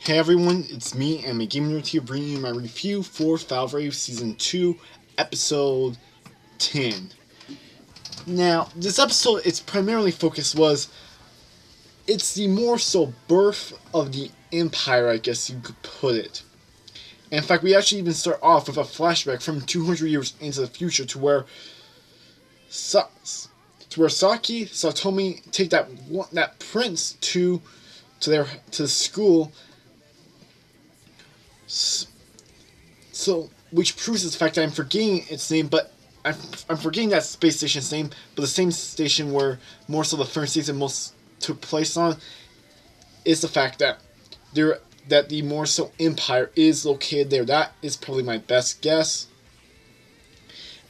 Hey everyone, it's me and my gaming nerd here bringing you my review for Valvrave Season 2, Episode 10. Now, this episode, its primarily focus it's the more so birth of the Empire, I guess you could put it. And in fact, we actually even start off with a flashback from 200 years into the future to where Saki, Satomi take that prince to the school. So, which proves the fact that I'm forgetting its name, but I'm forgetting that space station's name, but the same station where more so the first season most took place on is the fact that the more so Empire is located there. That is probably my best guess.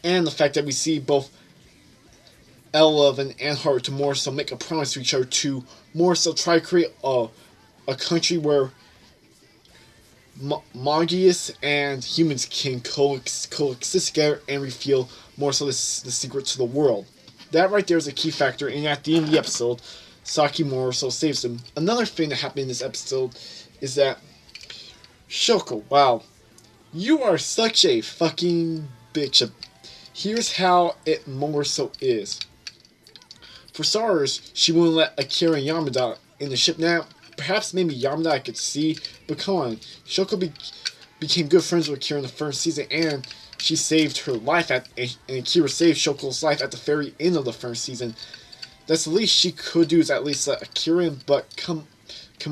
And the fact that we see both L11 and Haruto to more so make a promise to each other to more so try to create a country where Magius and humans can coexist together and reveal more so the secret to the world. That right there is a key factor, and at the end of the episode, Saki more so saves him. Another thing that happened in this episode is that Shoko, wow, you are such a fucking bitch. Here's how it more so is. For starters, she wouldn't let Akira and Yamada in the ship now. Perhaps maybe Yamada I could see, but come on, Shoko became good friends with Akira in the first season, and she saved her life and Akira saved Shoko's life at the very end of the first season. That's the least she could do, is at least let Akira in, but come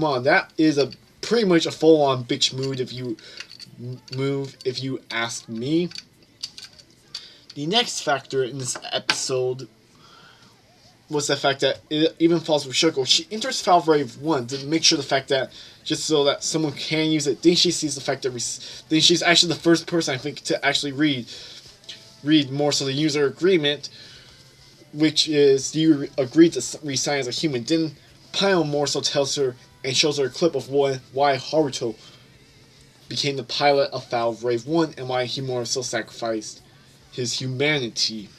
on, that is pretty much a full-on bitch move if you ask me. The next factor in this episode was the fact that it even falls with Shoko. She enters Valvrave 1 to make sure the fact that, just so that someone can use it. Then she sees the fact that then she's actually the first person, I think, to actually read more so the user agreement, which is you agree to resign as a human. Then Pyle more so tells her and shows her a clip of why Haruto became the pilot of Valvrave 1 and why he more so sacrificed his humanity.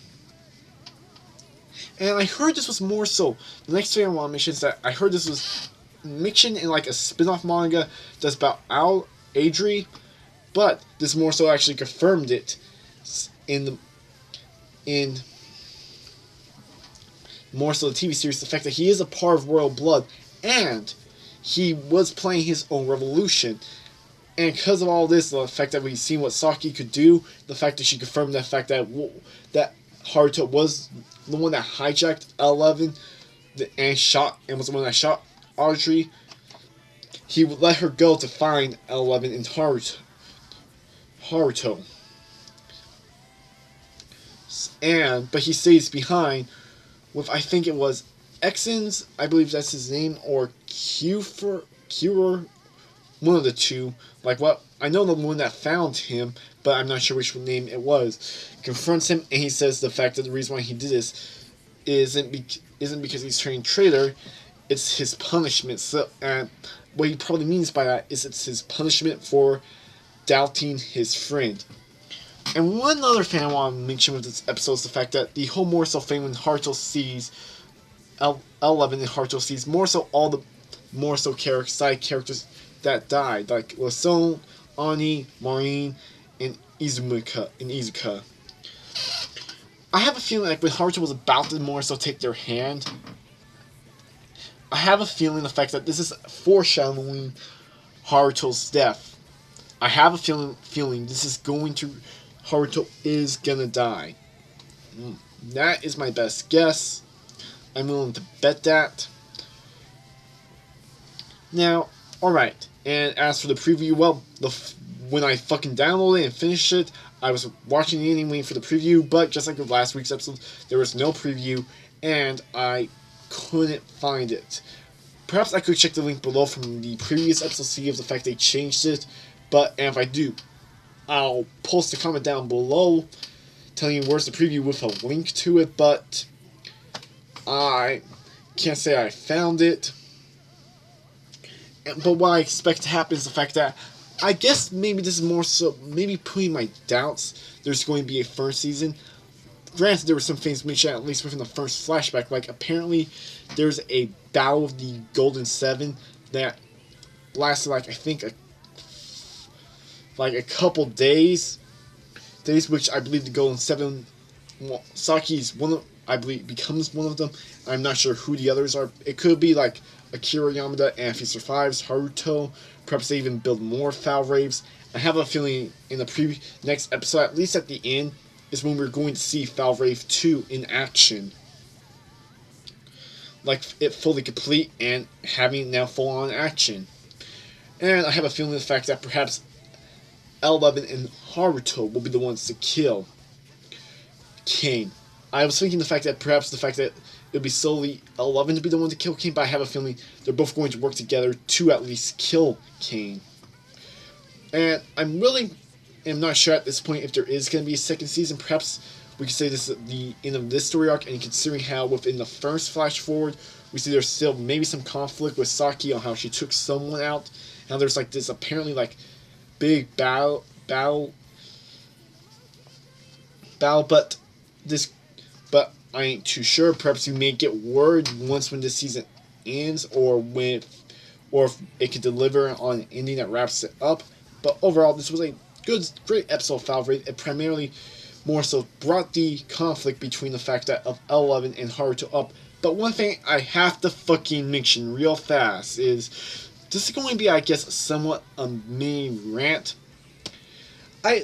And I heard this was more so, the next thing I want to mention is that I heard this was mentioned in like a spin-off manga that's about Adri, but this more so actually confirmed it in more so the TV series, the fact that he is a part of royal blood and he was playing his own revolution. And because of all this, the fact that we've seen what Saki could do, the fact that she confirmed the fact that Haruto was the one that hijacked L11 and was the one that shot Audrey, he would let her go to find L11 and Haruto. But he stays behind with, I think it was Exons, I believe that's his name, or Cure, one of the two. Like, what, I know the one that found him, but I'm not sure which name it was. Confronts him, and he says the fact that the reason why he did this isn't because he's turning traitor, it's his punishment. So, what he probably means by that is it's his punishment for doubting his friend. And one other thing I want to mention with this episode is the fact that the whole more so thing when Haruto sees L11 and Haruto sees more so all the more so side characters that died, like Lasone, Ani, Maureen, and Izuka. I have a feeling like when Haruto was about to more so take their hand, I have a feeling the fact that this is foreshadowing Haruto's death. I have a feeling this is Haruto is gonna die. That is my best guess. I'm willing to bet that. Now, alright, and as for the preview, well, when I fucking downloaded it and finished it, I was watching the ending waiting for the preview, but just like with last week's episode, there was no preview, and I couldn't find it. Perhaps I could check the link below from the previous episode to see if the fact they changed it, and if I do, I'll post a comment down below telling you where's the preview with a link to it, but I can't say I found it. But what I expect to happen is the fact that I guess maybe this is more so, maybe putting my doubts there's going to be a first season. Granted, there were some things mentioned at least within the first flashback, like apparently there's a battle of the Golden Seven that lasted like I think a couple days, which I believe to go in 7. Well, Saki's one of, I believe, becomes one of them. I'm not sure who the others are. It could be like Akira Yamada, and if he survives, Haruto. Perhaps they even build more Valvraves. I have a feeling in the next episode, at least at the end, is when we're going to see Valvrave 2 in action. Like, it fully complete and having now full-on action. And I have a feeling the fact that perhaps L11 and Haruto will be the ones to kill Kane. I was thinking perhaps the fact that it would be solely L11 to be the one to kill Kane, but I have a feeling they're both going to work together to at least kill Kane. And I'm not sure at this point if there is going to be a second season. Perhaps we could say this is the end of this story arc, and considering how within the first flash forward, we see there's still maybe some conflict with Saki on how she took someone out. Now there's like this apparently like big battle, but I ain't too sure. Perhaps we may get word once when this season ends, or if it could deliver on an ending that wraps it up. But overall, this was a great episode of Valvrave. It primarily more so brought the conflict between the fact that of L11 and Haruto up. But one thing I have to fucking mention real fast is this is going to be, I guess, somewhat a mini rant.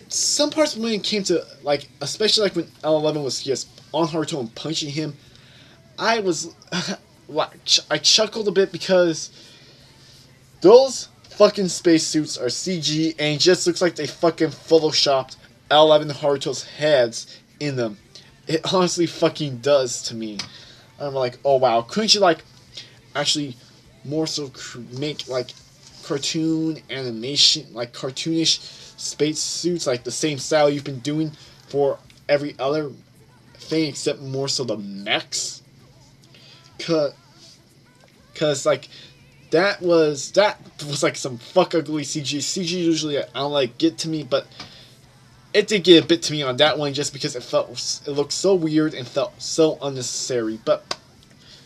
Some parts when it came to, like, especially like when L11 was just on Haruto and punching him, I chuckled a bit because those fucking spacesuits are CG and it just looks like they fucking photoshopped L11 and Haruto's heads in them. It honestly fucking does to me. I'm like, oh wow, couldn't you like actually more so make like cartoon animation, like cartoonish space suits, like the same style you've been doing for every other thing except more so the mechs? Cause like that was like some fuck ugly CG. CG usually I don't like get to me, but it did get a bit to me on that one just because it looked so weird and felt so unnecessary. But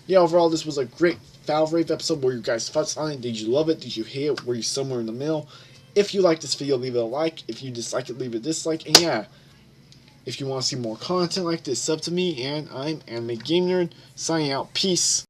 yeah, overall this was a great Valvrave episode. What were your guys' thoughts on it? Did you love it? Did you hate it? Were you somewhere in the middle? If you like this video, leave it a like. If you dislike it, leave it a dislike. And yeah, if you want to see more content like this, sub to me. And I'm Anime Game Nerd, signing out. Peace.